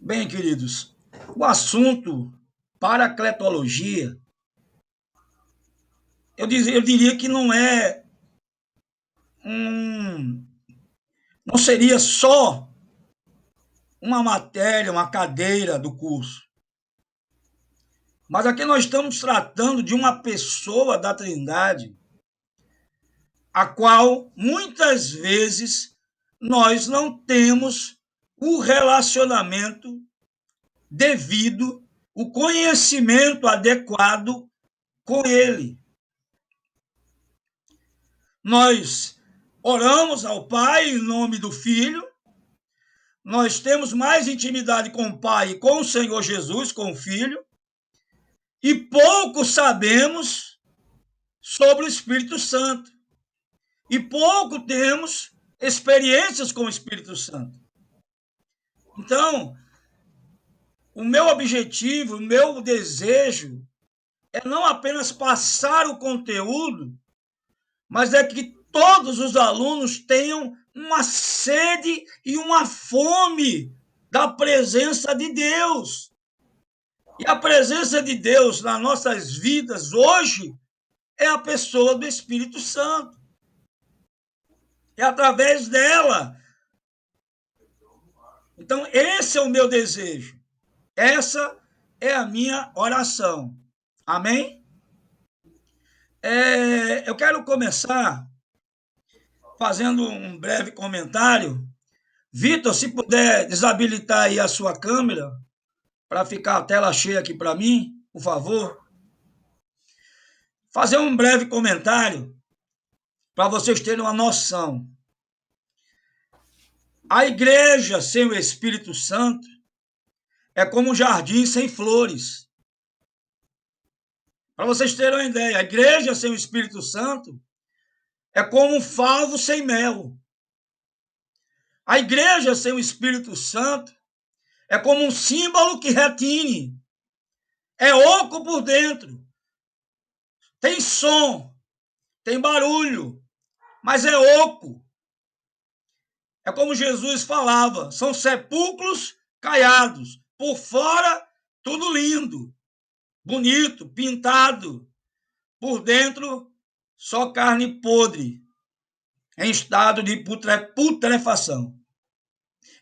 Bem, queridos, o assunto paracletologia, eu diria que um, não seria só uma matéria, uma cadeira do curso, mas aqui nós estamos tratando de uma pessoa da Trindade, a qual muitas vezes nós não temos o relacionamento devido, o conhecimento adequado com ele. Nós oramos ao Pai em nome do Filho, nós temos mais intimidade com o Pai e com o Senhor Jesus, com o Filho, e pouco sabemos sobre o Espírito Santo. E pouco temos experiências com o Espírito Santo. Então, o meu objetivo, o meu desejo é não apenas passar o conteúdo, mas é que todos os alunos tenham uma sede e uma fome da presença de Deus. E a presença de Deus nas nossas vidas hoje é a pessoa do Espírito Santo. É através dela. Então, esse é o meu desejo. Essa é a minha oração. Amém? Eu quero começar fazendo um breve comentário. Vitor, se puder desabilitar aí a sua câmera para ficar a tela cheia aqui para mim, por favor. Fazer um breve comentário para vocês terem uma noção. A igreja sem o Espírito Santo é como um jardim sem flores. Para vocês terem uma ideia, a igreja sem o Espírito Santo é como um favo sem mel. A igreja sem o Espírito Santo é como um símbolo que retine. É oco por dentro. Tem som, tem barulho, mas é oco. É como Jesus falava, são sepulcros caiados. Por fora, tudo lindo, bonito, pintado. Por dentro, só carne podre, em estado de putrefação.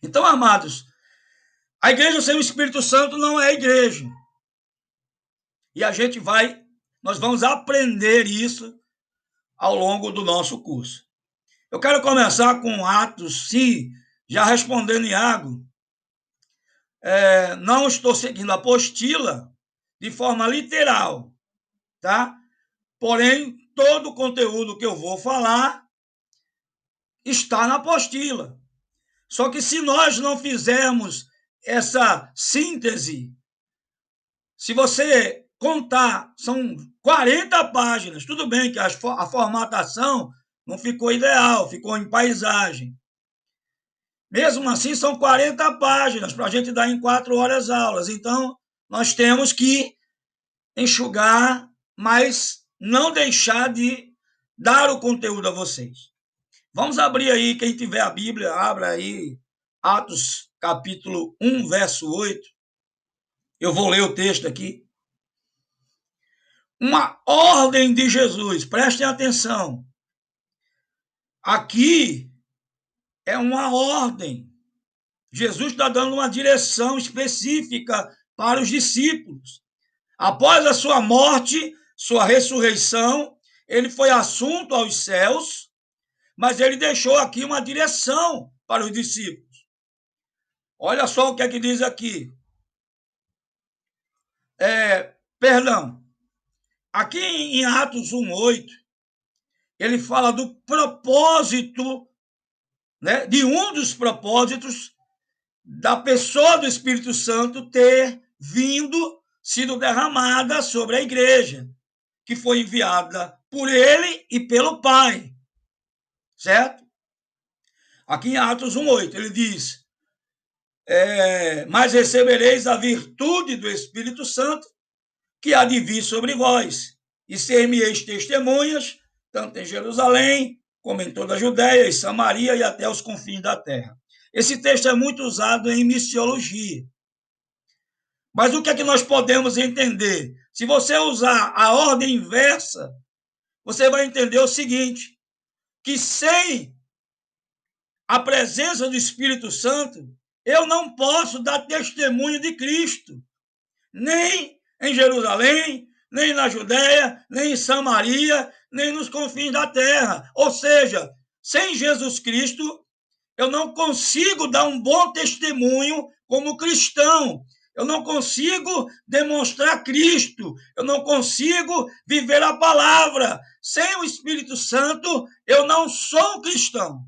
Então, amados, a igreja sem o Espírito Santo não é igreja. E nós vamos aprender isso ao longo do nosso curso. Eu quero começar com Atos, já respondendo Iago, não estou seguindo a apostila de forma literal, tá? Porém, todo o conteúdo que eu vou falar está na apostila. Só que se nós não fizermos essa síntese, se você contar, são 40 páginas, tudo bem que a formatação não ficou ideal, ficou em paisagem. Mesmo assim, são 40 páginas para a gente dar em 4 horas aulas. Então, nós temos que enxugar, mas não deixar de dar o conteúdo a vocês. Vamos abrir aí, quem tiver a Bíblia, abra aí Atos capítulo 1, verso 8. Eu vou ler o texto aqui. Uma ordem de Jesus, prestem atenção. Aqui é uma ordem. Jesus está dando uma direção específica para os discípulos. Após a sua morte, sua ressurreição, ele foi assunto aos céus, mas ele deixou aqui uma direção para os discípulos. Olha só o que é que diz aqui. Aqui em Atos 1:8, ele fala do propósito, né, de um dos propósitos da pessoa do Espírito Santo ter sido derramada sobre a igreja, que foi enviada por ele e pelo Pai, certo? Aqui em Atos 1:8, ele diz, mas recebereis a virtude do Espírito Santo, que há de vir sobre vós, e ser-me-eis testemunhas, tanto em Jerusalém, como em toda a Judéia e Samaria e até os confins da terra. Esse texto é muito usado em missiologia. Mas o que é que nós podemos entender? Se você usar a ordem inversa, você vai entender o seguinte, que sem a presença do Espírito Santo, eu não posso dar testemunho de Cristo, nem em Jerusalém, nem na Judéia, nem em Samaria, nem nos confins da terra. Ou seja, sem Jesus Cristo, eu não consigo dar um bom testemunho como cristão. Eu não consigo demonstrar Cristo. Eu não consigo viver a palavra. Sem o Espírito Santo, eu não sou cristão.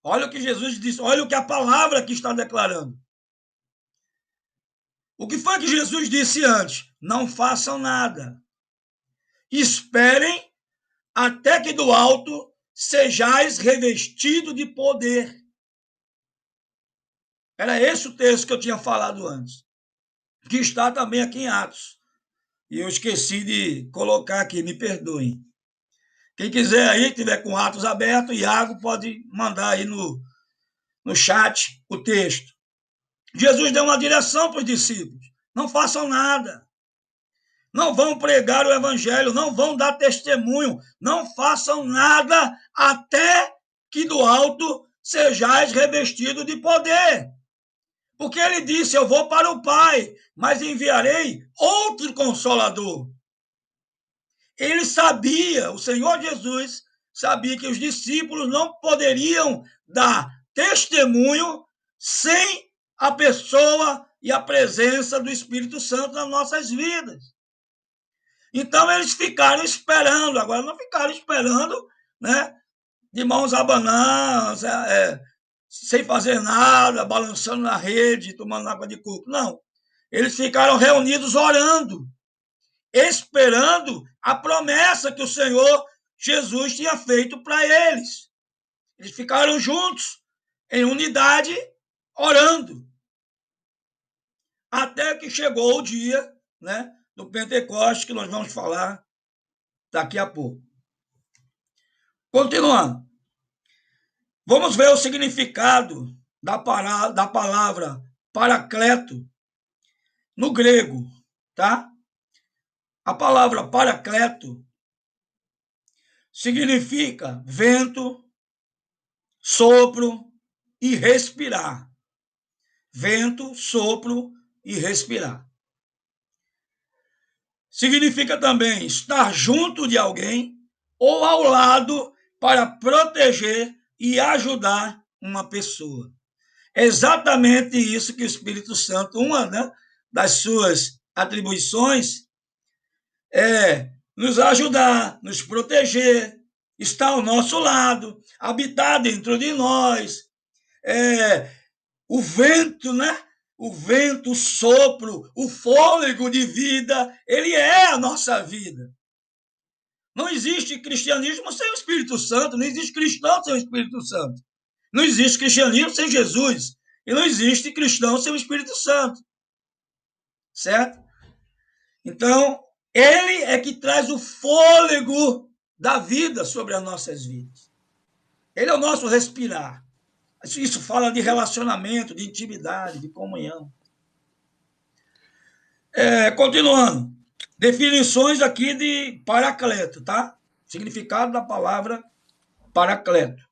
Olha o que Jesus disse, olha o que a palavra aqui está declarando. O que foi que Jesus disse antes? Não façam nada. Esperem até que do alto sejais revestido de poder. Era esse o texto que eu tinha falado antes, que está também aqui em Atos. E eu esqueci de colocar aqui, me perdoem. Quem quiser aí, tiver com Atos aberto, Iago pode mandar aí no chat o texto. Jesus deu uma direção para os discípulos. Não façam nada. Não vão pregar o evangelho, não vão dar testemunho, não façam nada até que do alto sejais revestidos de poder. Porque ele disse, eu vou para o Pai, mas enviarei outro Consolador. Ele sabia, o Senhor Jesus sabia que os discípulos não poderiam dar testemunho sem a pessoa e a presença do Espírito Santo nas nossas vidas. Então eles ficaram esperando, agora não ficaram esperando, né, de mãos abanadas, sem fazer nada, balançando na rede, tomando água de coco. Não. Eles ficaram reunidos orando, esperando a promessa que o Senhor Jesus tinha feito para eles. Eles ficaram juntos, em unidade, orando. Até que chegou o dia, né, do Pentecostes, que nós vamos falar daqui a pouco. Continuando. Vamos ver o significado da palavra paracleto no grego, tá? A palavra paracleto significa vento, sopro e respirar. Vento, sopro e respirar. Significa também estar junto de alguém ou ao lado para proteger e ajudar uma pessoa. É exatamente isso que o Espírito Santo, uma, né, das suas atribuições, é nos ajudar, nos proteger, estar ao nosso lado, habitar dentro de nós. O vento, né? O vento, o sopro, o fôlego de vida, ele é a nossa vida. Não existe cristianismo sem o Espírito Santo, não existe cristão sem o Espírito Santo. Não existe cristianismo sem Jesus. E não existe cristão sem o Espírito Santo. Certo? Então, ele é que traz o fôlego da vida sobre as nossas vidas. Ele é o nosso respirar. Isso fala de relacionamento, de intimidade, de comunhão. Continuando. Definições aqui de paracleto, tá? Significado da palavra paracleto.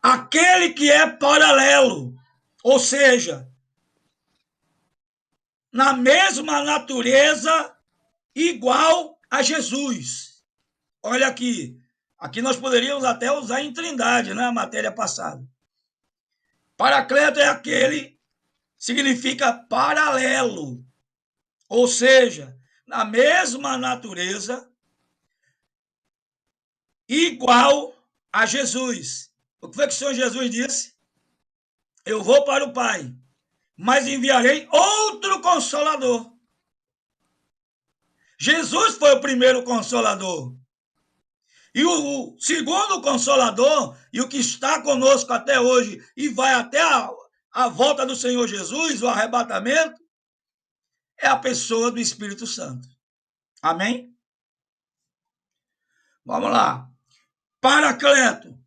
Aquele que é paralelo, ou seja, na mesma natureza, igual a Jesus. Olha aqui. Aqui nós poderíamos até usar em trindade, né? A matéria passada. Paracleto é aquele, significa paralelo. Ou seja, na mesma natureza, igual a Jesus. O que foi que o Senhor Jesus disse? Eu vou para o Pai, mas enviarei outro Consolador. Jesus foi o primeiro Consolador. E o segundo Consolador, e o que está conosco até hoje, e vai até a volta do Senhor Jesus, o arrebatamento, é a pessoa do Espírito Santo. Amém? Vamos lá. Paracleto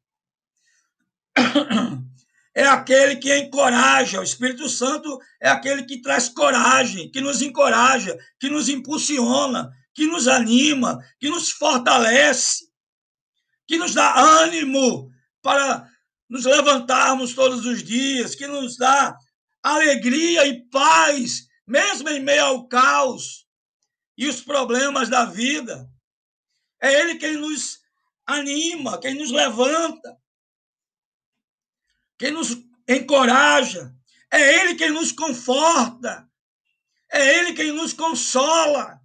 é aquele que encoraja. O Espírito Santo é aquele que traz coragem, que nos encoraja, que nos impulsiona, que nos anima, que nos fortalece, que nos dá ânimo para nos levantarmos todos os dias, que nos dá alegria e paz, mesmo em meio ao caos e os problemas da vida. É Ele quem nos anima, quem nos levanta, quem nos encoraja. É Ele quem nos conforta. É Ele quem nos consola.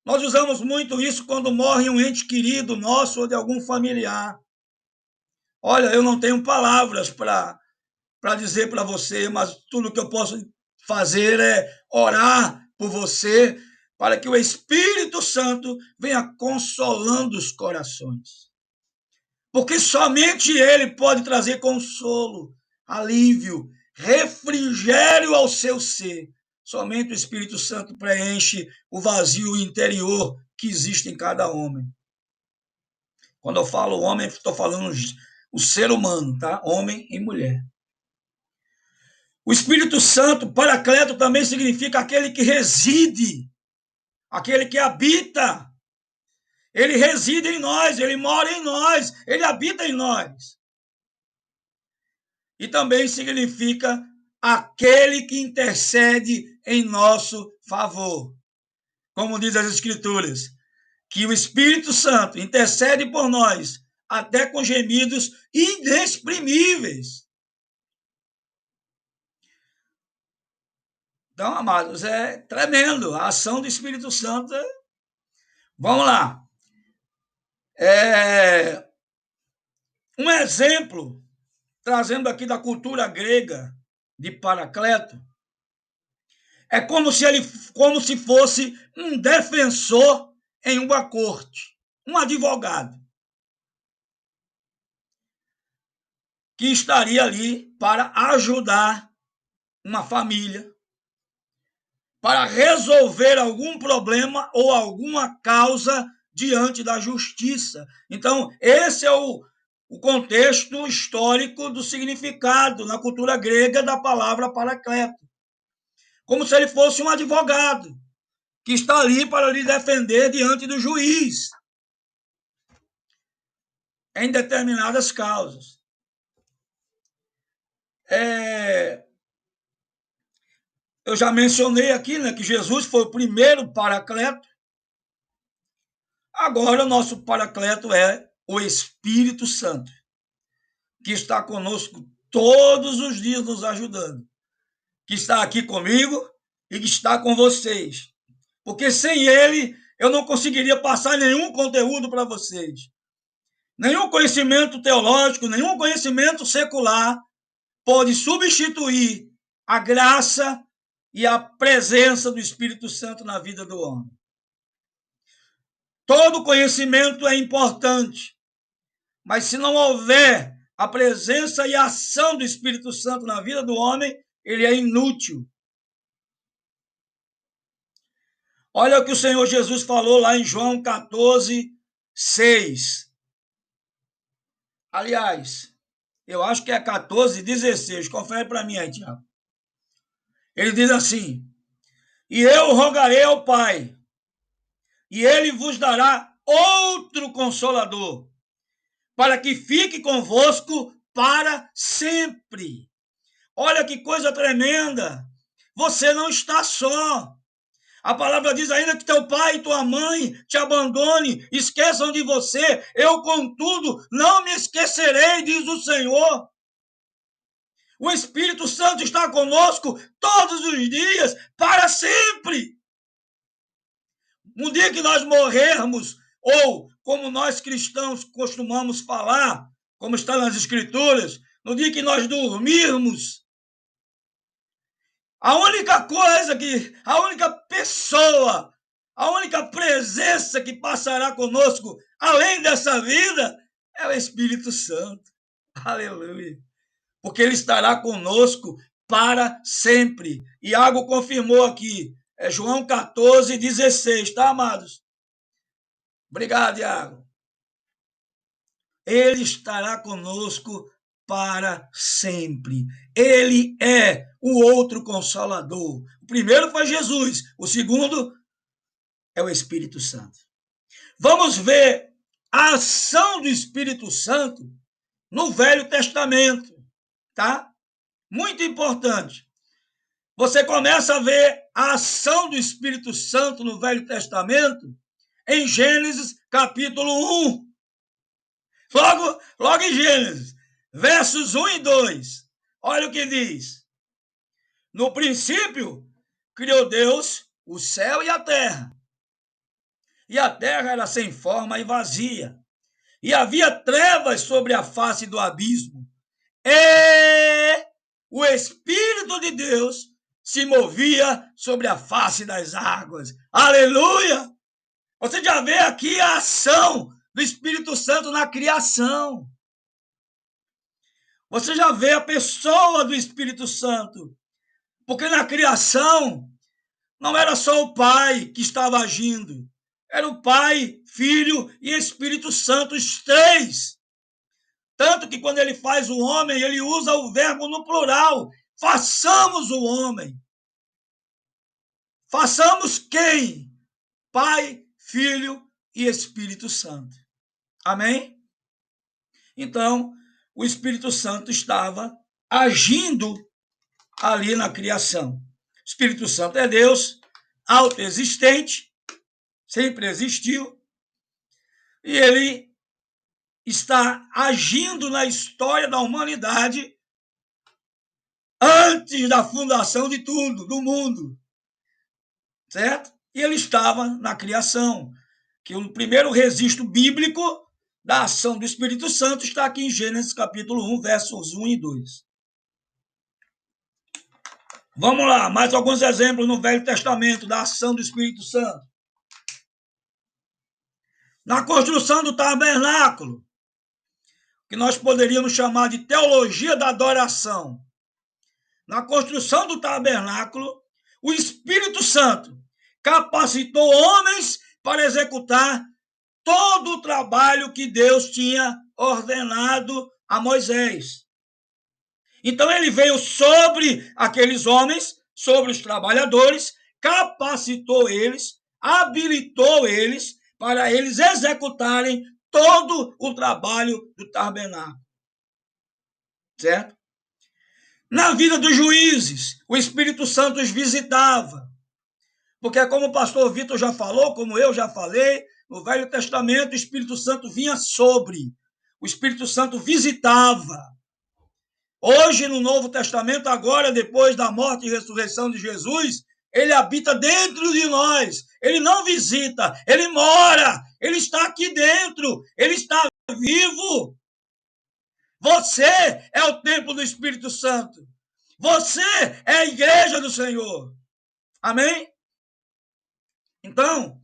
Nós usamos muito isso quando morre um ente querido nosso ou de algum familiar. Olha, eu não tenho palavras para dizer para você, mas tudo que eu posso fazer é orar por você, para que o Espírito Santo venha consolando os corações. Porque somente Ele pode trazer consolo, alívio, refrigério ao seu ser. Somente o Espírito Santo preenche o vazio interior que existe em cada homem. Quando eu falo homem, estou falando o ser humano, tá? Homem e mulher. O Espírito Santo, Paracleto, também significa aquele que reside, aquele que habita. Ele reside em nós, ele mora em nós, ele habita em nós. E também significa aquele que intercede em nosso favor. Como diz as Escrituras, que o Espírito Santo intercede por nós, até com gemidos inexprimíveis. Então, amados, é tremendo. A ação do Espírito Santo. Vamos lá. Um exemplo, trazendo aqui da cultura grega de Paracleto, é como se fosse um defensor em uma corte, um advogado, que estaria ali para ajudar uma família, para resolver algum problema ou alguma causa diante da justiça. Então, esse é o contexto histórico do significado na cultura grega da palavra paracleto. Como se ele fosse um advogado que está ali para lhe defender diante do juiz em determinadas causas. Eu já mencionei aqui, né, que Jesus foi o primeiro paracleto. Agora, o nosso paracleto é o Espírito Santo, que está conosco todos os dias nos ajudando, que está aqui comigo e que está com vocês. Porque sem ele, eu não conseguiria passar nenhum conteúdo para vocês. Nenhum conhecimento teológico, nenhum conhecimento secular pode substituir a graça e a presença do Espírito Santo na vida do homem. Todo conhecimento é importante, mas se não houver a presença e a ação do Espírito Santo na vida do homem, ele é inútil. Olha o que o Senhor Jesus falou lá em João 14, 6. Aliás, eu acho que é 14, 16. Confere para mim aí, Tiago. Ele diz assim: e eu rogarei ao Pai, e ele vos dará outro Consolador, para que fique convosco para sempre. Olha que coisa tremenda! Você não está só. A palavra diz ainda que teu pai e tua mãe te abandone, esqueçam de você. Eu, contudo, não me esquecerei, diz o Senhor. O Espírito Santo está conosco todos os dias, para sempre. No dia que nós morrermos, ou como nós cristãos costumamos falar, como está nas Escrituras, no dia que nós dormirmos, a única pessoa, a única presença que passará conosco, além dessa vida, é o Espírito Santo. Aleluia. Porque ele estará conosco para sempre. Iago confirmou aqui. É João 14, 16, tá, amados? Obrigado, Iago. Ele estará conosco para sempre. Ele é o outro Consolador. O primeiro foi Jesus, o segundo é o Espírito Santo. Vamos ver a ação do Espírito Santo no Velho Testamento, tá? Muito importante. Você começa a ver a ação do Espírito Santo no Velho Testamento em Gênesis capítulo 1. Logo em Gênesis, versos 1 e 2. Olha o que diz. No princípio, criou Deus o céu e a terra. E a terra era sem forma e vazia. E havia trevas sobre a face do abismo. E o Espírito de Deus se movia sobre a face das águas. Aleluia! Você já vê aqui a ação do Espírito Santo na criação. Você já vê a pessoa do Espírito Santo. Porque na criação não era só o Pai que estava agindo. Era o Pai, Filho e Espírito Santo, os três. Tanto que quando ele faz o homem, ele usa o verbo no plural. Façamos o homem. Façamos quem? Pai, Filho e Espírito Santo. Amém? Então, o Espírito Santo estava agindo ali na criação. O Espírito Santo é Deus, autoexistente, sempre existiu, e ele está agindo na história da humanidade antes da fundação de tudo, do mundo. Certo? E ele estava na criação, que o primeiro registro bíblico da ação do Espírito Santo está aqui em Gênesis capítulo 1, versos 1 e 2. Vamos lá, mais alguns exemplos no Velho Testamento da ação do Espírito Santo. Na construção do tabernáculo, que nós poderíamos chamar de teologia da adoração. Na construção do tabernáculo, o Espírito Santo capacitou homens para executar todo o trabalho que Deus tinha ordenado a Moisés. Então ele veio sobre aqueles homens, sobre os trabalhadores, capacitou eles, habilitou eles para eles executarem todo o trabalho do tabernáculo. Certo? Na vida dos juízes, o Espírito Santo os visitava. Porque como o pastor Vitor já falou, como eu já falei, no Velho Testamento o Espírito Santo vinha sobre. O Espírito Santo visitava. Hoje, no Novo Testamento, agora, depois da morte e ressurreição de Jesus, ele habita dentro de nós. Ele não visita, ele mora. Ele está aqui dentro. Ele está vivo. Você é o templo do Espírito Santo. Você é a igreja do Senhor. Amém? Então,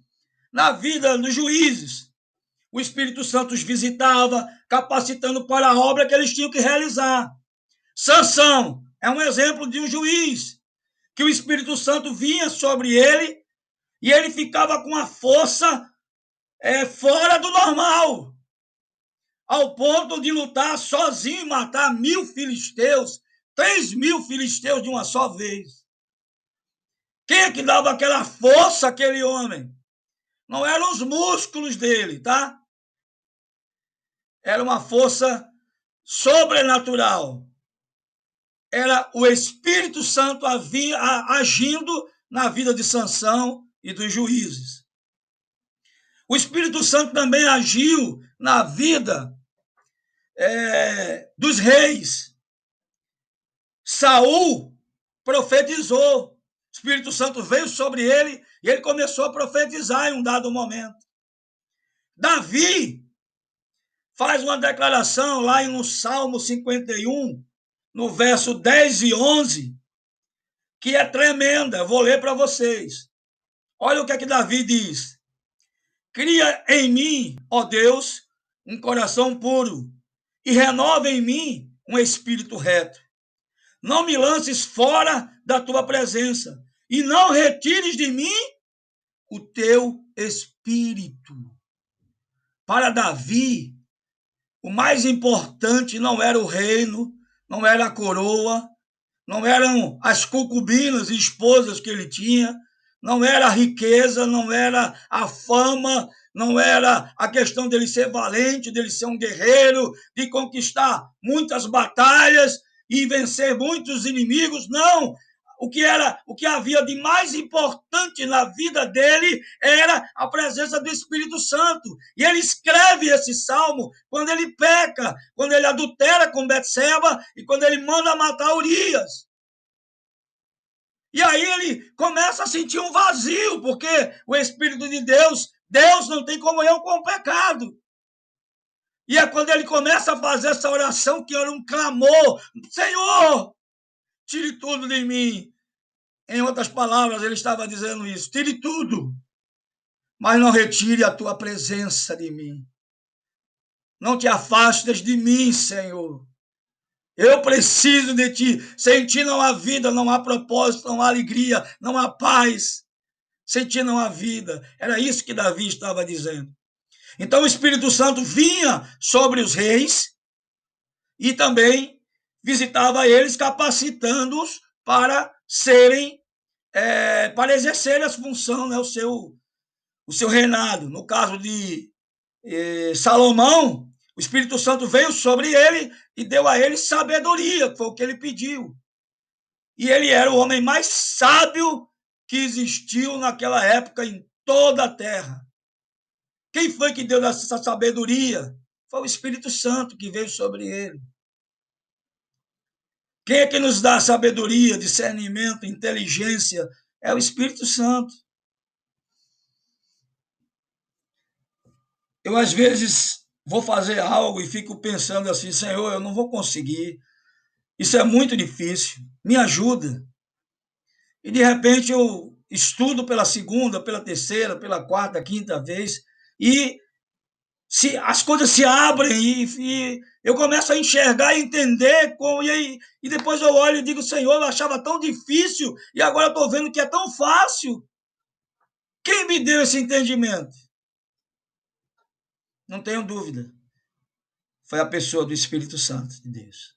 na vida dos juízes, o Espírito Santo os visitava, capacitando para a obra que eles tinham que realizar. Sansão é um exemplo de um juiz, que o Espírito Santo vinha sobre ele e ele ficava com a força fora do normal, ao ponto de lutar sozinho e matar 1.000 filisteus, 3.000 filisteus de uma só vez. Quem é que dava aquela força àquele homem? Não eram os músculos dele, tá? Era uma força sobrenatural. Era o Espírito Santo agindo na vida de Sansão e dos juízes. O Espírito Santo também agiu na vida dos reis. Saul profetizou. O Espírito Santo veio sobre ele e ele começou a profetizar em um dado momento. Davi faz uma declaração lá no Salmo 51, no verso 10 e 11, que é tremenda. Eu vou ler para vocês. Olha o que é que Davi diz. Cria em mim, ó Deus, um coração puro e renova em mim um espírito reto. Não me lances fora da tua presença e não retires de mim o teu espírito. Para Davi, O mais importante não era o reino, não era a coroa, não eram as concubinas e esposas que ele tinha, não era a riqueza, não era a fama, não era a questão dele ser valente, dele ser um guerreiro, de conquistar muitas batalhas e vencer muitos inimigos, não. O que havia de mais importante na vida dele era a presença do Espírito Santo. E ele escreve esse salmo quando ele peca, quando ele adultera com Betseba e quando ele manda matar Urias. E aí ele começa a sentir um vazio, porque o Espírito de Deus não tem comunhão com o pecado. E é quando ele começa a fazer essa oração, que era um clamor: Senhor, tire tudo de mim. Em outras palavras, ele estava dizendo isso: tire tudo, mas não retire a tua presença de mim. Não te afastes de mim, Senhor. Eu preciso de ti. Sem ti não há vida, não há propósito, não há alegria, não há paz. Sem ti não há vida. Era isso que Davi estava dizendo. Então o Espírito Santo vinha sobre os reis e também visitava eles, capacitando-os para serem, para exercerem as funções, né, o seu reinado. No caso de Salomão, o Espírito Santo veio sobre ele e deu a ele sabedoria, que foi o que ele pediu. E ele era o homem mais sábio que existiu naquela época em toda a terra. Quem foi que deu essa sabedoria? Foi o Espírito Santo que veio sobre ele. Quem é que nos dá sabedoria, discernimento, inteligência? É o Espírito Santo. Eu, às vezes, vou fazer algo e fico pensando assim: Senhor, eu não vou conseguir. Isso é muito difícil. Me ajuda. E, de repente, eu estudo pela segunda, pela terceira, pela quarta, quinta vez e as coisas se abrem e eu começo a enxergar e entender e depois eu olho e digo: Senhor, eu achava tão difícil e agora estou vendo que é tão fácil. Quem me deu esse entendimento? Não tenho dúvida. Foi a pessoa do Espírito Santo de Deus.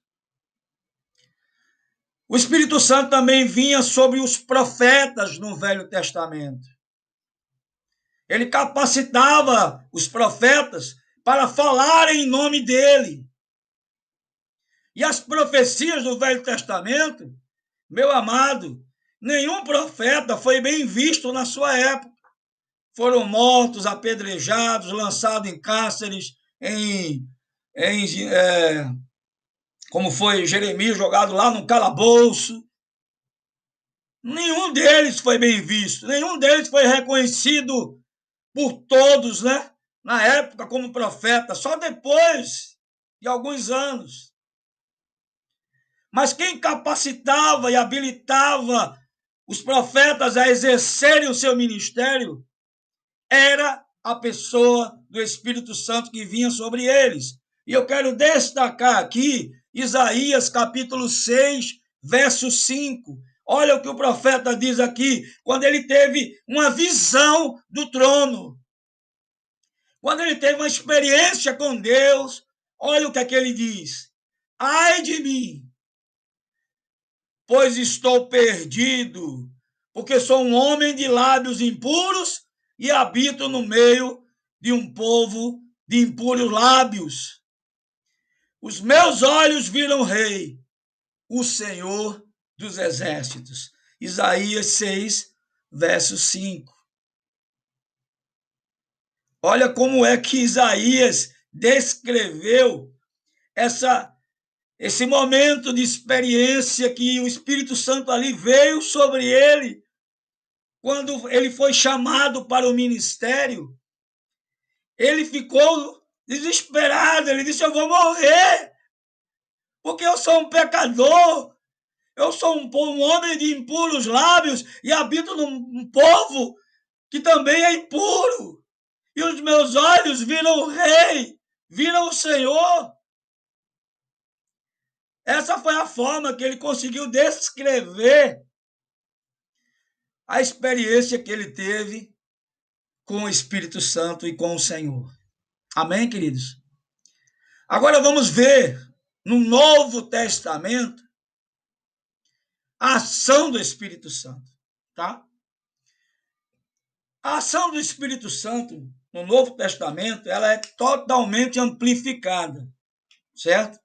O Espírito Santo também vinha sobre os profetas no Velho Testamento. Ele capacitava os profetas para falarem em nome dele. E as profecias do Velho Testamento, meu amado, nenhum profeta foi bem visto na sua época. Foram mortos, apedrejados, lançados em cárceres, como foi Jeremias, jogado lá no calabouço. Nenhum deles foi bem visto, nenhum deles foi reconhecido por todos, né? Na época como profeta, só depois de alguns anos. Mas quem capacitava e habilitava os profetas a exercerem o seu ministério era a pessoa do Espírito Santo que vinha sobre eles. E eu quero destacar aqui Isaías capítulo 6, verso 5. Olha o que o profeta diz aqui, quando ele teve uma visão do trono. Quando ele teve uma experiência com Deus, olha o que é que ele diz: ai de mim, pois estou perdido, porque sou um homem de lábios impuros e habito no meio de um povo de impuros lábios. Os meus olhos viram o Rei, o Senhor dos Exércitos. Isaías 6, verso 5. Olha como é que Isaías descreveu esse momento de experiência que o Espírito Santo ali veio sobre ele, quando ele foi chamado para o ministério. Ele ficou desesperado, ele disse: eu vou morrer, porque eu sou um pecador, eu sou um homem de impuros lábios e habito num povo que também é impuro. E os meus olhos viram o Rei, viram o Senhor. Essa foi a forma que ele conseguiu descrever a experiência que ele teve com o Espírito Santo e com o Senhor. Amém, queridos? Agora vamos ver no Novo Testamento a ação do Espírito Santo, tá? A ação do Espírito Santo no Novo Testamento, ela é totalmente amplificada, certo?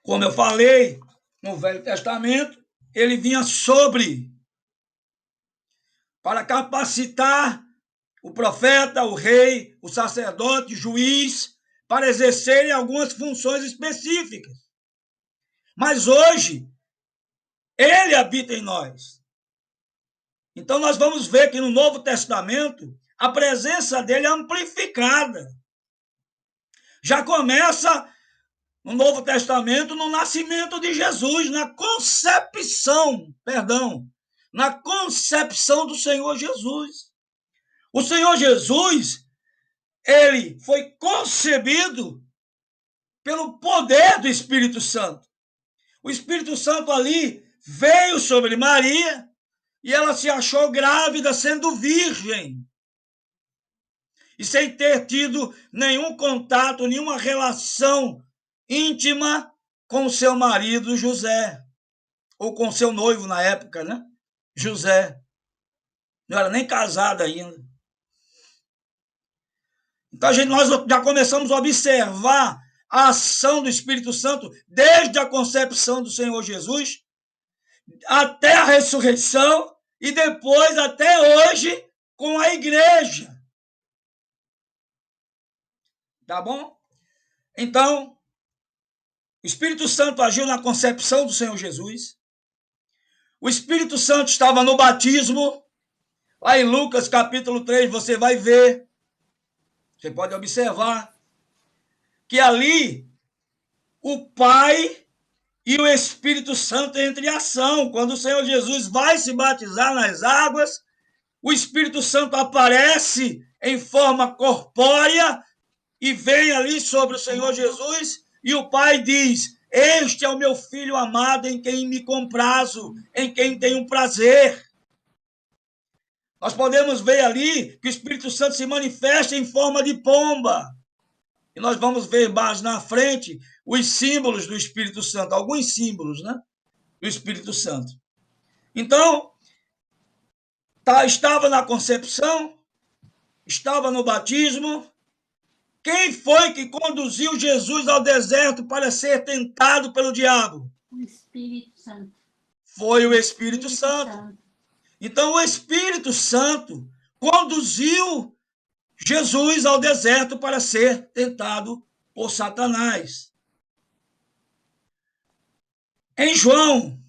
Como eu falei, no Velho Testamento, ele vinha para capacitar o profeta, o rei, o sacerdote, o juiz, para exercerem algumas funções específicas. Mas hoje, ele habita em nós. Então, nós vamos ver que no Novo Testamento, a presença dele é amplificada. Já começa no Novo Testamento, no nascimento de Jesus, na concepção do Senhor Jesus. O Senhor Jesus, ele foi concebido pelo poder do Espírito Santo. O Espírito Santo ali veio sobre Maria e ela se achou grávida sendo virgem. E sem ter tido nenhum contato, nenhuma relação íntima com seu marido José, ou com seu noivo na época, né? José. Não era nem casada ainda. Então nós já começamos a observar a ação do Espírito Santo desde a concepção do Senhor Jesus até a ressurreição e depois até hoje com a igreja. Tá bom? Então, o Espírito Santo agiu na concepção do Senhor Jesus. O Espírito Santo estava no batismo. Lá em Lucas capítulo 3 você vai ver, você pode observar, que ali o Pai e o Espírito Santo entram em ação. Quando o Senhor Jesus vai se batizar nas águas, o Espírito Santo aparece em forma corpórea e vem ali sobre o Senhor Jesus e o Pai diz: este é o meu filho amado em quem me comprazo, em quem tenho prazer. Nós podemos ver ali que o Espírito Santo se manifesta em forma de pomba. E nós vamos ver mais na frente os símbolos do Espírito Santo, alguns símbolos, né, do Espírito Santo. Então, estava na concepção, estava no batismo. Quem foi que conduziu Jesus ao deserto para ser tentado pelo diabo? O Espírito Santo. Foi o Espírito Santo. Então, o Espírito Santo conduziu Jesus ao deserto para ser tentado por Satanás. Em João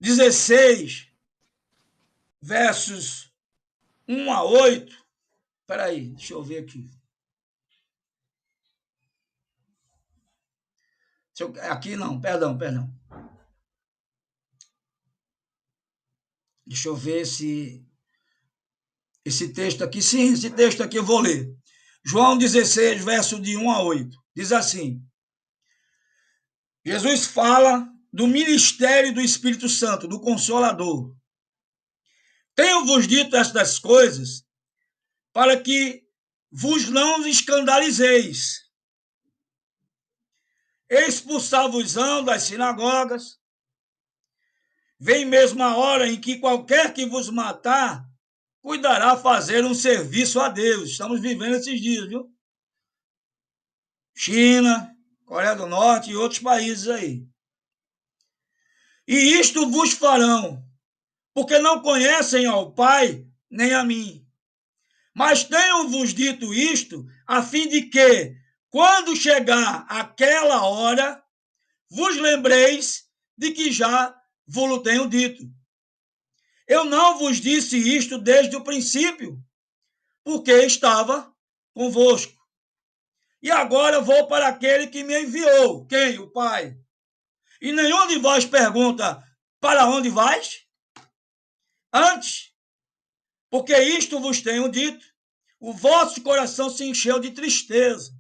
16, versos 1 a 8, espera aí, deixa eu ver aqui. Aqui não, perdão. Deixa eu ver se esse texto aqui, sim, esse texto aqui eu vou ler. João 16, verso de 1 a 8, diz assim: Jesus fala do ministério do Espírito Santo, do Consolador. Tenho-vos dito estas coisas para que vos não escandalizeis. Expulsar-vos-ão das sinagogas. Vem mesmo a hora em que qualquer que vos matar cuidará fazer um serviço a Deus. Estamos vivendo esses dias, viu? China, Coreia do Norte e outros países aí. E isto vos farão, porque não conhecem ao Pai nem a mim. Mas tenho-vos dito isto, a fim de que, quando chegar aquela hora, vos lembreis de que já vos tenho dito. Eu não vos disse isto desde o princípio, porque estava convosco. E agora vou para aquele que me enviou. Quem? O Pai. E nenhum de vós pergunta: para onde vais? Antes, porque isto vos tenho dito, o vosso coração se encheu de tristeza.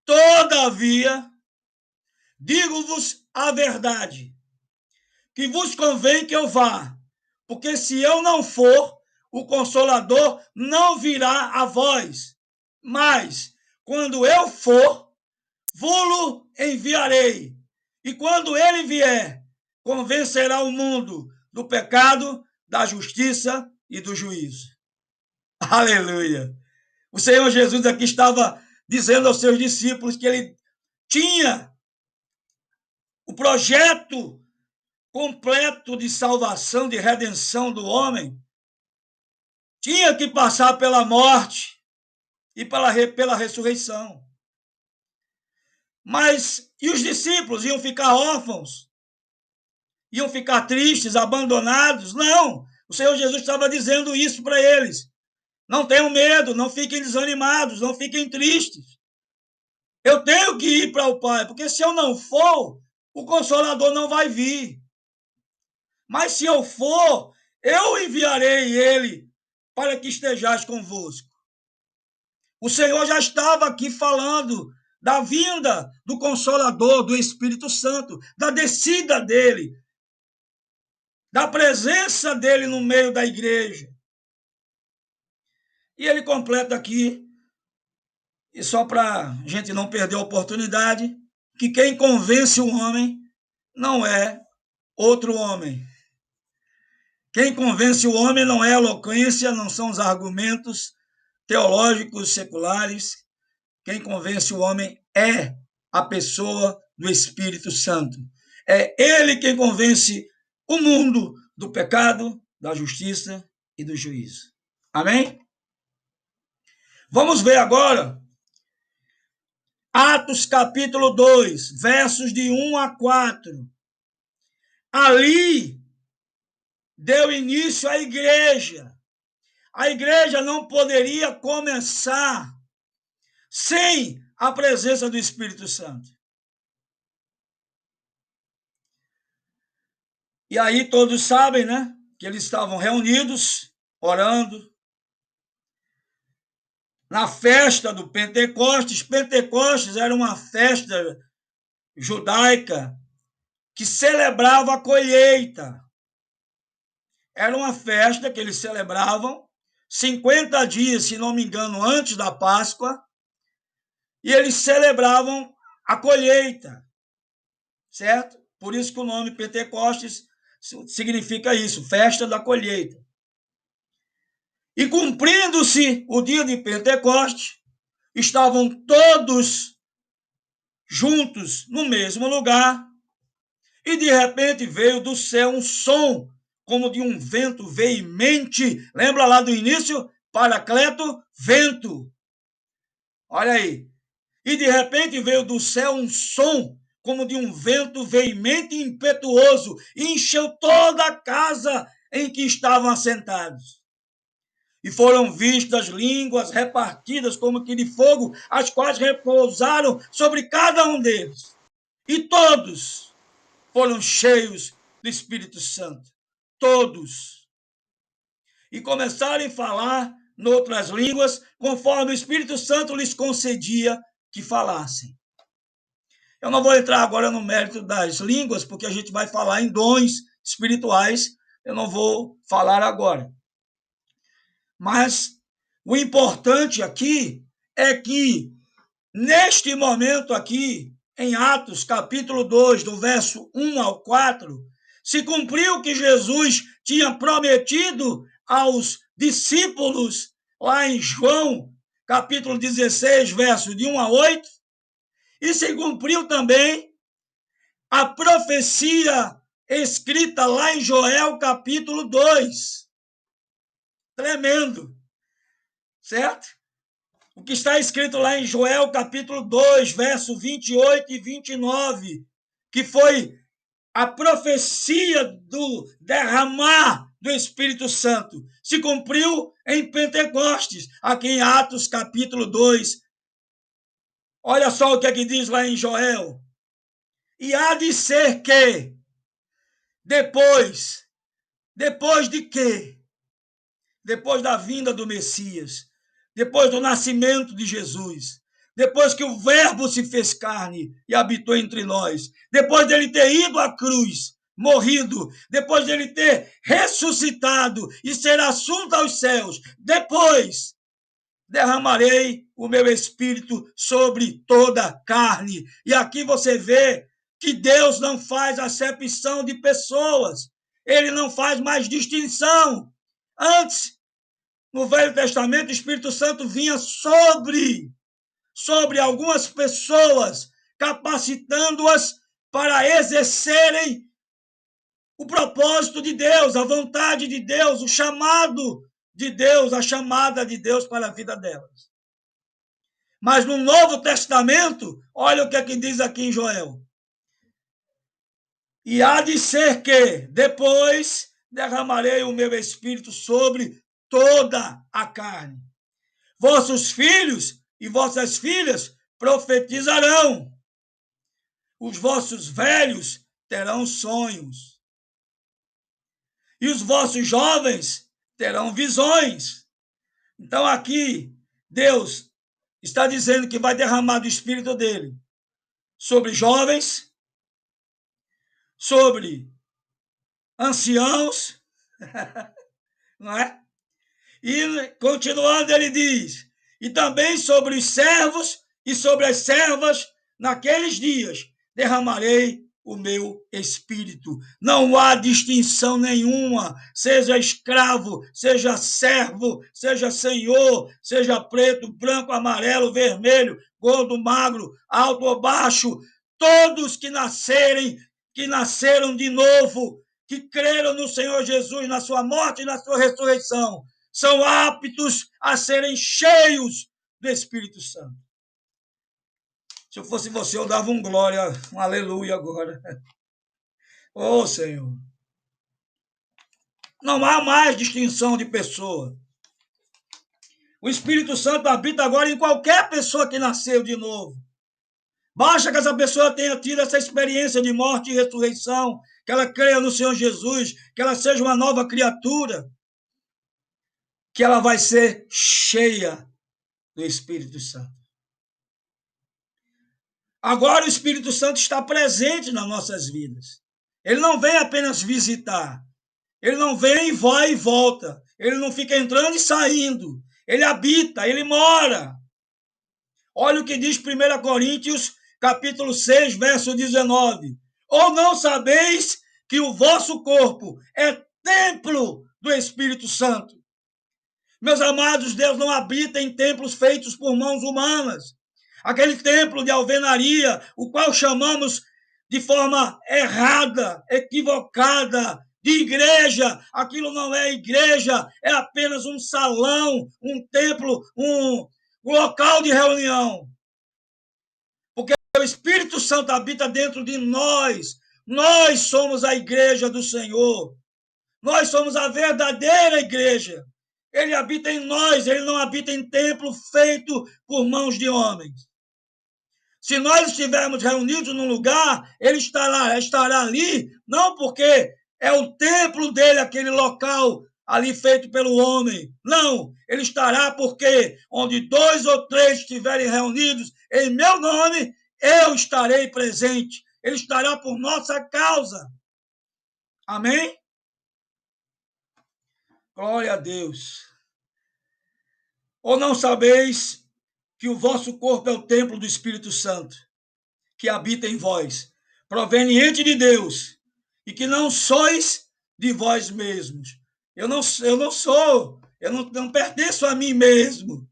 Todavia, digo-vos a verdade, que vos convém que eu vá, porque se eu não for, o Consolador não virá a vós. Mas, quando eu for, vou-lo enviarei. E quando ele vier, convencerá o mundo do pecado, da justiça e do juízo. Aleluia! O Senhor Jesus aqui estava dizendo aos seus discípulos que ele tinha o projeto completo de salvação, de redenção do homem, tinha que passar pela morte e pela ressurreição. Mas e os discípulos iam ficar órfãos? Iam ficar tristes, abandonados? Não! O Senhor Jesus estava dizendo isso para eles. Não tenham medo, não fiquem desanimados, não fiquem tristes. Eu tenho que ir para o Pai, porque se eu não for, o Consolador não vai vir. Mas se eu for, eu enviarei ele para que estejais convosco. O Senhor já estava aqui falando da vinda do Consolador, do Espírito Santo, da descida dele, da presença dele no meio da igreja. E ele completa aqui, e só para a gente não perder a oportunidade, que quem convence o homem não é outro homem. Quem convence o homem não é a eloquência, não são os argumentos teológicos seculares. Quem convence o homem é a pessoa do Espírito Santo. É ele quem convence o mundo do pecado, da justiça e do juízo. Amém? Vamos ver agora Atos capítulo 2, versos de 1 a 4. Ali deu início à igreja. A igreja não poderia começar sem a presença do Espírito Santo. E aí todos sabem, né, que eles estavam reunidos, orando, na festa do Pentecostes. Pentecostes era uma festa judaica que celebrava a colheita. Era uma festa que eles celebravam 50 dias, se não me engano, antes da Páscoa, e eles celebravam a colheita, certo? Por isso que o nome Pentecostes significa isso, festa da colheita. E cumprindo-se o dia de Pentecostes, estavam todos juntos no mesmo lugar, e de repente veio do céu um som como de um vento veemente. Lembra lá do início? Paracleto, vento. Olha aí. E de repente veio do céu um som como de um vento veemente e impetuoso, e encheu toda a casa em que estavam assentados. E foram vistas línguas repartidas como que de fogo, as quais repousaram sobre cada um deles. E todos foram cheios do Espírito Santo. Todos. E começaram a falar noutras línguas, conforme o Espírito Santo lhes concedia que falassem. Eu não vou entrar agora no mérito das línguas, porque a gente vai falar em dons espirituais. Eu não vou falar agora. Mas o importante aqui é que, neste momento aqui, em Atos, capítulo 2, do verso 1 ao 4, se cumpriu o que Jesus tinha prometido aos discípulos lá em João, capítulo 16, verso de 1 a 8, e se cumpriu também a profecia escrita lá em Joel, capítulo 2. Tremendo, certo? O que está escrito lá em Joel, capítulo 2, verso 28 e 29, que foi a profecia do derramar do Espírito Santo, se cumpriu em Pentecostes, aqui em Atos, capítulo 2. Olha só o que é que diz lá em Joel. E há de ser que, depois de quê? Depois da vinda do Messias, depois do nascimento de Jesus, depois que o Verbo se fez carne e habitou entre nós, depois dele ter ido à cruz, morrido, depois dele ter ressuscitado e ser assunto aos céus, depois derramarei o meu espírito sobre toda a carne. E aqui você vê que Deus não faz acepção de pessoas. Ele não faz mais distinção. Antes, no Velho Testamento, o Espírito Santo vinha sobre algumas pessoas, capacitando-as para exercerem o propósito de Deus, a vontade de Deus, o chamado de Deus, a chamada de Deus para a vida delas. Mas no Novo Testamento, olha o que é que diz aqui em Joel. E há de ser que depois derramarei o meu espírito sobre toda a carne. Vossos filhos e vossas filhas profetizarão. Os vossos velhos terão sonhos. E os vossos jovens terão visões. Então aqui, Deus está dizendo que vai derramar do Espírito dele sobre jovens, sobre anciãos, não é? E continuando ele diz, e também sobre os servos e sobre as servas, naqueles dias derramarei o meu espírito. Não há distinção nenhuma, seja escravo, seja servo, seja senhor, seja preto, branco, amarelo, vermelho, gordo, magro, alto ou baixo, todos que nasceram de novo, que creram no Senhor Jesus, na sua morte e na sua ressurreição, são aptos a serem cheios do Espírito Santo. Se eu fosse você, eu dava um glória, um aleluia agora. Oh, Senhor. Não há mais distinção de pessoa. O Espírito Santo habita agora em qualquer pessoa que nasceu de novo. Basta que essa pessoa tenha tido essa experiência de morte e ressurreição, que ela creia no Senhor Jesus, que ela seja uma nova criatura, que ela vai ser cheia do Espírito Santo. Agora o Espírito Santo está presente nas nossas vidas. Ele não vem apenas visitar. Ele não vem, vai e volta. Ele não fica entrando e saindo. Ele habita, ele mora. Olha o que diz 1 Coríntios, capítulo 6, verso 19. Ou não sabeis que o vosso corpo é templo do Espírito Santo? Meus amados, Deus não habita em templos feitos por mãos humanas. Aquele templo de alvenaria, o qual chamamos de forma errada, equivocada, de igreja. Aquilo não é igreja, é apenas um salão, um templo, um local de reunião. Porque o Espírito Santo habita dentro de nós. Nós somos a igreja do Senhor. Nós somos a verdadeira igreja. Ele habita em nós, ele não habita em templo feito por mãos de homens. Se nós estivermos reunidos num lugar, ele estará ali, não porque é o templo dele, aquele local ali feito pelo homem. Não, ele estará porque onde 2 ou 3 estiverem reunidos em meu nome, eu estarei presente. Ele estará por nossa causa. Amém? Glória a Deus. Ou não sabeis que o vosso corpo é o templo do Espírito Santo, que habita em vós, proveniente de Deus, e que não sois de vós mesmos. Eu não pertenço a mim mesmo.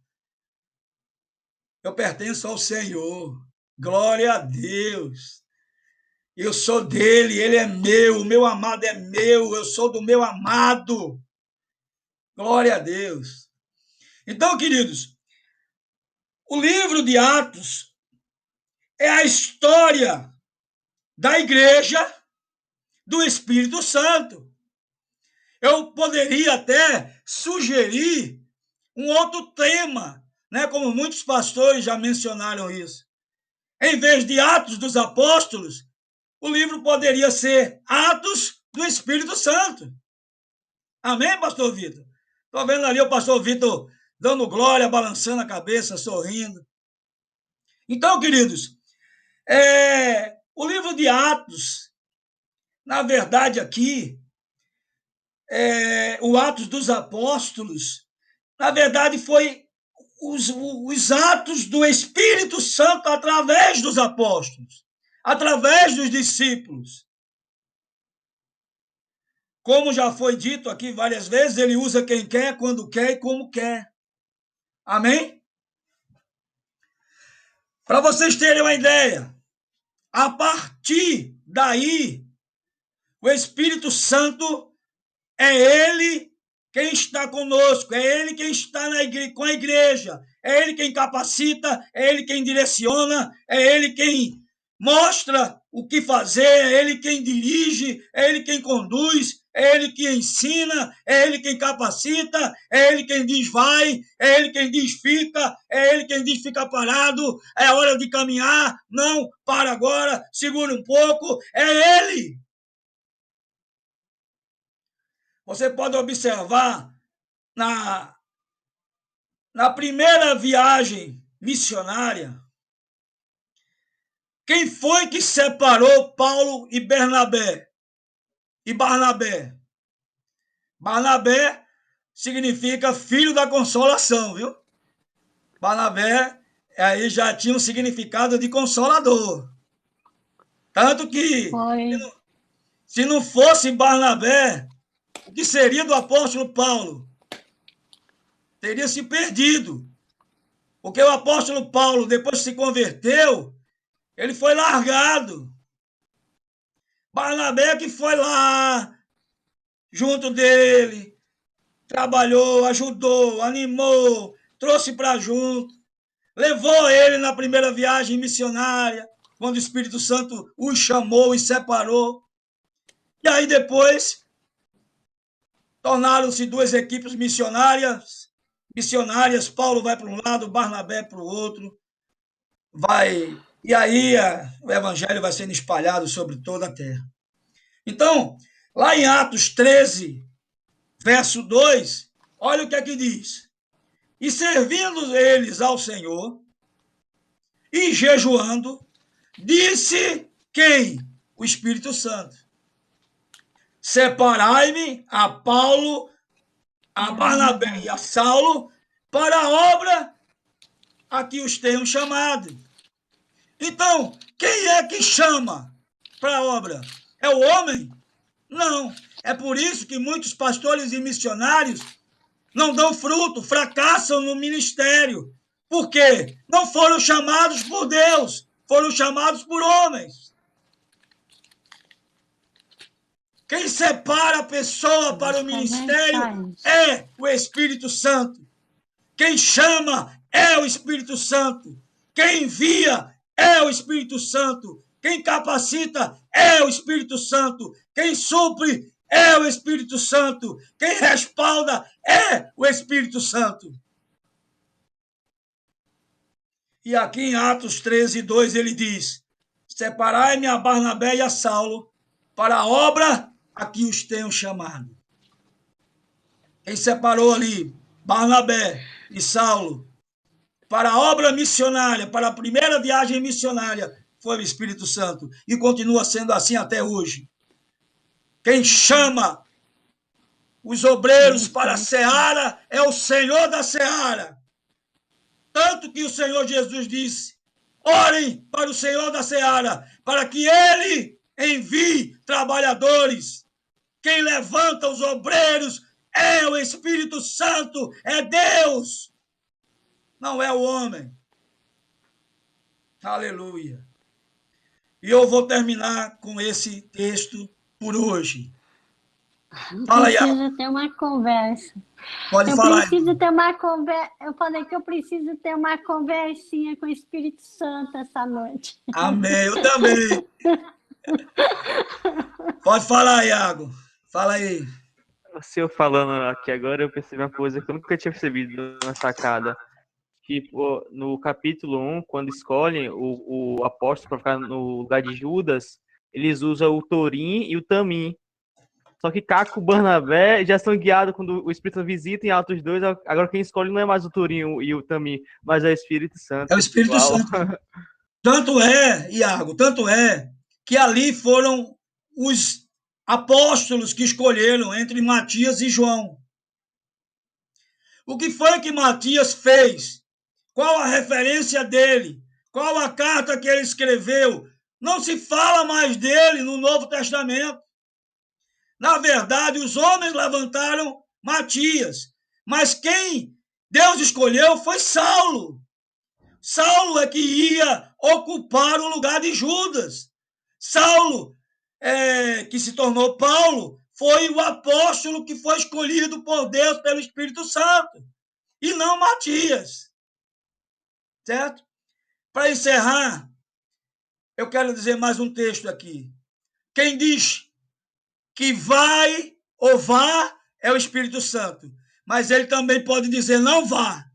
Eu pertenço ao Senhor. Glória a Deus. Eu sou dele, ele é meu, o meu amado é meu, eu sou do meu amado. Glória a Deus. Então, queridos, o livro de Atos é a história da igreja do Espírito Santo. Eu poderia até sugerir um outro tema, né? Como muitos pastores já mencionaram isso. Em vez de Atos dos Apóstolos, o livro poderia ser Atos do Espírito Santo. Amém, pastor Vitor? Estou vendo ali o pastor Vitor dando glória, balançando a cabeça, sorrindo. Então, queridos, o livro de Atos, na verdade aqui, o Atos dos Apóstolos, na verdade foi os atos do Espírito Santo através dos apóstolos, através dos discípulos. Como já foi dito aqui várias vezes, ele usa quem quer, quando quer e como quer. Amém? Para vocês terem uma ideia, a partir daí, o Espírito Santo é ele quem está conosco, é ele quem está com a igreja, é ele quem capacita, é ele quem direciona, é ele quem mostra o que fazer, é ele quem dirige, é ele quem conduz, é ele que ensina, é ele quem capacita, é ele quem diz vai, é ele quem diz fica, é ele quem diz fica parado, é hora de caminhar, não, para agora, segura um pouco, é ele. Você pode observar na primeira viagem missionária, quem foi que separou Paulo e Barnabé? Barnabé significa filho da consolação, viu? Barnabé aí já tinha um significado de consolador. Tanto que, se não fosse Barnabé, o que seria do apóstolo Paulo? Teria se perdido. Porque o apóstolo Paulo, depois que se converteu, ele foi largado. Barnabé que foi lá, junto dele, trabalhou, ajudou, animou, trouxe para junto, levou ele na primeira viagem missionária, quando o Espírito Santo os chamou e separou. E aí depois tornaram-se duas equipes missionárias. Paulo vai para um lado, Barnabé para o outro. E aí o evangelho vai sendo espalhado sobre toda a terra. Então, lá em Atos 13, verso 2, olha o que é que diz. E servindo eles ao Senhor e jejuando, disse quem? O Espírito Santo. Separai-me a Paulo, a Barnabé e a Saulo para a obra a que os tenham chamado. Então, quem é que chama para a obra? É o homem? Não. É por isso que muitos pastores e missionários não dão fruto, fracassam no ministério. Por quê? Não foram chamados por Deus, foram chamados por homens. Quem separa a pessoa para o ministério é o Espírito Santo. Quem chama é o Espírito Santo. Quem envia é o Espírito Santo. Quem capacita é o Espírito Santo. Quem supre é o Espírito Santo. Quem respalda é o Espírito Santo. E aqui em Atos 13, 2, ele diz: separai-me a Barnabé e a Saulo para a obra a que os tenho chamado. Quem separou ali Barnabé e Saulo para a obra missionária, para a primeira viagem missionária, foi o Espírito Santo. E continua sendo assim até hoje. Quem chama os obreiros para a seara é o Senhor da seara. Tanto que o Senhor Jesus disse: orem para o Senhor da seara, para que ele envie trabalhadores. Quem levanta os obreiros é o Espírito Santo, é Deus, não é o homem. Aleluia. E eu vou terminar com esse texto por hoje. Fala, preciso ter uma conversa. Pode falar. Preciso ter uma conversa. Eu falei que eu preciso ter uma conversinha com o Espírito Santo essa noite. Amém, eu também. Pode falar, Iago. Fala aí. Se eu falando aqui agora, eu percebi uma coisa que eu nunca tinha percebido na sacada. Tipo, no capítulo 1, quando escolhem o apóstolo para ficar no lugar de Judas, eles usam o Torim e o Tamim. Só que Caco e Barnabé já são guiados quando o Espírito visita em Atos 2. Agora quem escolhe não é mais o Torim e o Tamim, mas é o Espírito Santo. É o Espírito Santo. Tanto é, Iago, tanto é que ali foram os apóstolos que escolheram entre Matias e João. O que foi que Matias fez qual a referência dele, qual a carta que ele escreveu. Não se fala mais dele no Novo Testamento. Na verdade, os homens levantaram Matias, mas quem Deus escolheu foi Saulo. Saulo é que ia ocupar o lugar de Judas. Saulo, que se tornou Paulo, foi o apóstolo que foi escolhido por Deus pelo Espírito Santo, e não Matias. Certo? Para encerrar, eu quero dizer mais um texto aqui. Quem diz que vai ou vá é o Espírito Santo, mas ele também pode dizer não vá.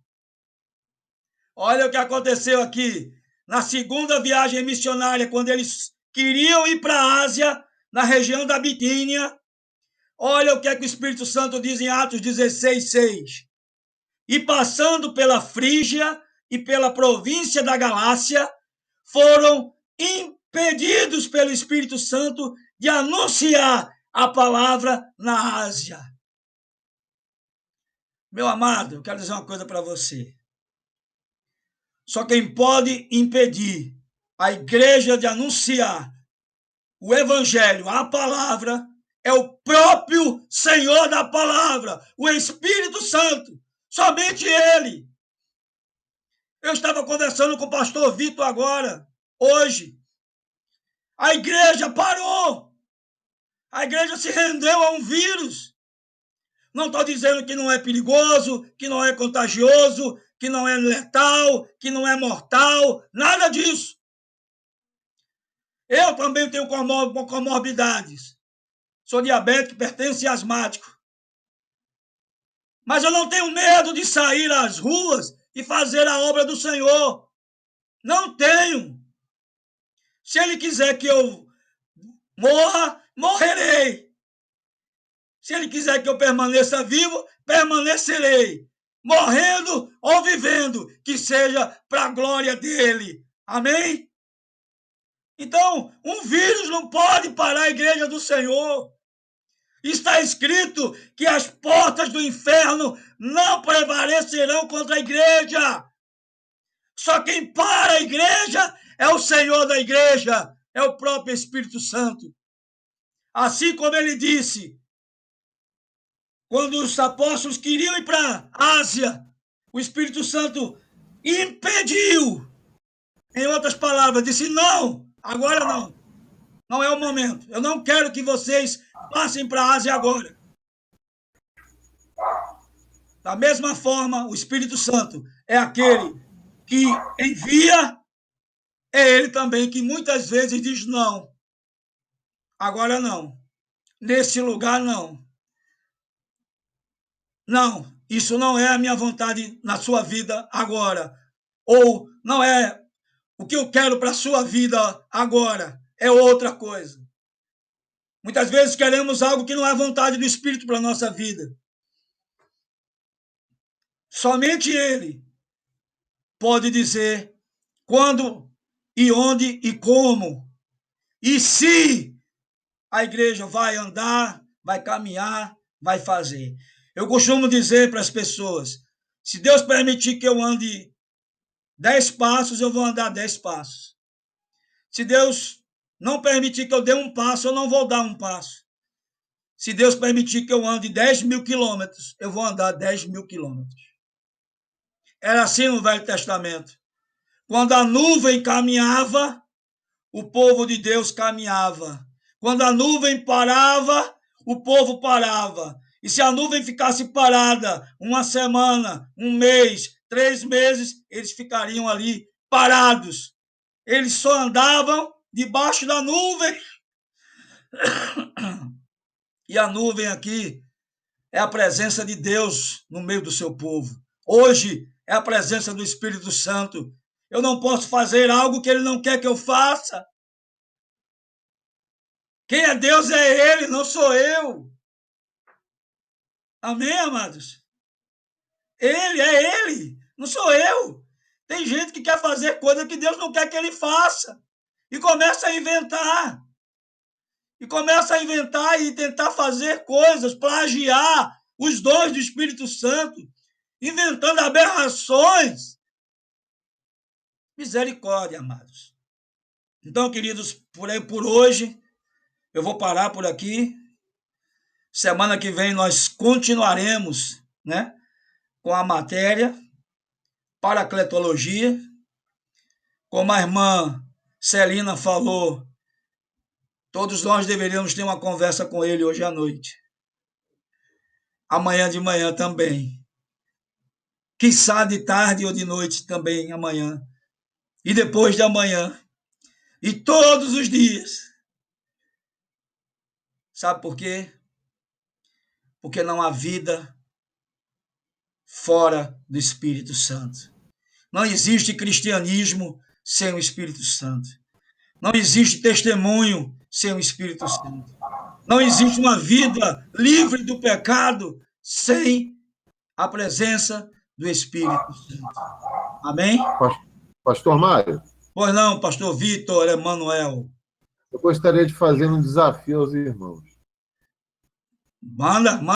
Olha o que aconteceu aqui na segunda viagem missionária, quando eles queriam ir para a Ásia, na região da Bitínia. Olha o que é que o Espírito Santo diz em Atos 16:6. E passando pela Frígia e pela província da Galácia, foram impedidos pelo Espírito Santo de anunciar a palavra na Ásia. Meu amado, eu quero dizer uma coisa para você. Só quem pode impedir a igreja de anunciar o evangelho, a palavra, é o próprio Senhor da palavra, o Espírito Santo. Somente ele. Eu estava conversando com o pastor Vitor agora, hoje. A igreja parou. A igreja se rendeu a um vírus. Não estou dizendo que não é perigoso, que não é contagioso, que não é letal, que não é mortal, nada disso. Eu também tenho comorbidades. Sou diabético, hipertenso e asmático. Mas eu não tenho medo de sair às ruas e fazer a obra do Senhor. Não tenho. Se ele quiser que eu morra, morrerei. Se ele quiser que eu permaneça vivo, permanecerei. Morrendo ou vivendo, que seja para a glória dele. Amém? Então, um vírus não pode parar a igreja do Senhor. Está escrito que as portas do inferno não prevalecerão contra a igreja. Só quem para a igreja é o Senhor da igreja, é o próprio Espírito Santo. Assim como ele disse, quando os apóstolos queriam ir para a Ásia, o Espírito Santo impediu. Em outras palavras, disse, não, agora não. Não é o momento. Eu não quero que vocês passem para a Ásia agora. Da mesma forma, o Espírito Santo é aquele que envia, é ele também que muitas vezes diz não. Agora não. Nesse lugar não. Não, isso não é a minha vontade na sua vida agora. Ou não é o que eu quero para a sua vida agora. É outra coisa. Muitas vezes queremos algo que não é vontade do Espírito para a nossa vida. Somente ele pode dizer quando e onde e como. E se a igreja vai andar, vai caminhar, vai fazer. Eu costumo dizer para as pessoas, se Deus permitir que eu ande 10 passos, eu vou andar 10 passos. Se Deus não permitir que eu dê um passo, eu não vou dar um passo. Se Deus permitir que eu ande 10.000 quilômetros, eu vou andar 10.000 quilômetros. Era assim no Velho Testamento. Quando a nuvem caminhava, o povo de Deus caminhava. Quando a nuvem parava, o povo parava. E se a nuvem ficasse parada uma semana, um mês, 3 meses, eles ficariam ali parados. Eles só andavam debaixo da nuvem. E a nuvem aqui é a presença de Deus no meio do seu povo. Hoje é a presença do Espírito Santo. Eu não posso fazer algo que ele não quer que eu faça. Quem é Deus é ele, não sou eu. Amém, amados? Ele é ele, não sou eu. Tem gente que quer fazer coisa que Deus não quer que ele faça. E começa a inventar. E começa a inventar e tentar fazer coisas, plagiar os dons do Espírito Santo, inventando aberrações. Misericórdia, amados. Então, queridos, por hoje, eu vou parar por aqui. Semana que vem nós continuaremos, né, com a matéria paracletologia. Como a irmã Celina falou, todos nós deveríamos ter uma conversa com ele hoje à noite. Amanhã de manhã também. Quiçá de tarde ou de noite também amanhã. E depois de amanhã. E todos os dias. Sabe por quê? Porque não há vida fora do Espírito Santo. Não existe cristianismo sem o Espírito Santo. Não existe testemunho sem o Espírito Santo. Não existe uma vida livre do pecado sem a presença do Espírito Santo. Amém? Pastor Mário. Pois não, pastor Vitor Emanuel. Eu gostaria de fazer um desafio aos irmãos. Manda.